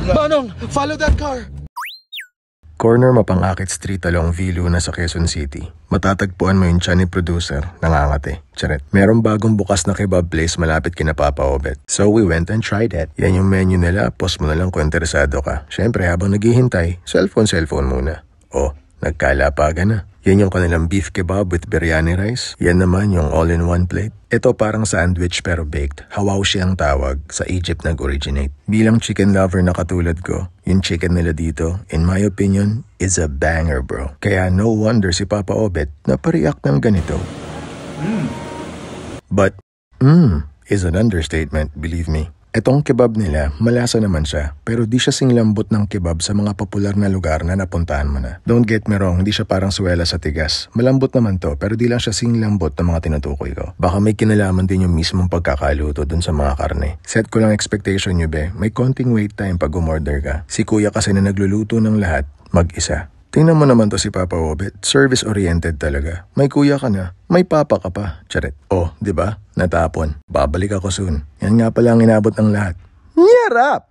Manong, follow that car! Corner Mapangakit Street along V. Luna sa Quezon City. Matatagpuan mo yung tiyan ni producer, nangangate. Charet. Merong bagong bukas na kebab place malapit kina Papa Obet. So we went and tried it. Yan yung menu nila, post mo na lang kung interesado ka. Siyempre habang naghihintay, cellphone muna. Oh, nagkalapagan na. Yan yung kanilang beef kebab with biryani rice. Yan naman yung all-in-one plate. Ito parang sandwich pero baked. Hawashi ang tawag. Sa Egypt nag-originate. Bilang chicken lover na katulad ko, yung chicken nila dito, in my opinion, is a banger bro. Kaya no wonder si Papa Obet na pa-react ng ganito. But, is an understatement, believe me. Etong kebab nila, malasa naman siya, pero di siya singlambot ng kebab sa mga popular na lugar na napuntahan mo na. Don't get me wrong, hindi siya parang suwela sa tigas. Malambot naman to, pero di lang siya singlambot ng mga tinutukoy ko. Baka may kinalaman din yung mismong pagkakaluto dun sa mga karne. Set ko lang expectation nyo be, may konting wait time pag umorder ka. Si kuya kasi na nagluluto ng lahat, mag-isa. Tingnan mo naman to si Papa Obet, service-oriented talaga. May kuya ka na, may papa ka pa. Charet. Oh, di ba? Natapon. Babalik ako soon. Yan nga pala ang inabot ng lahat. Nyarap!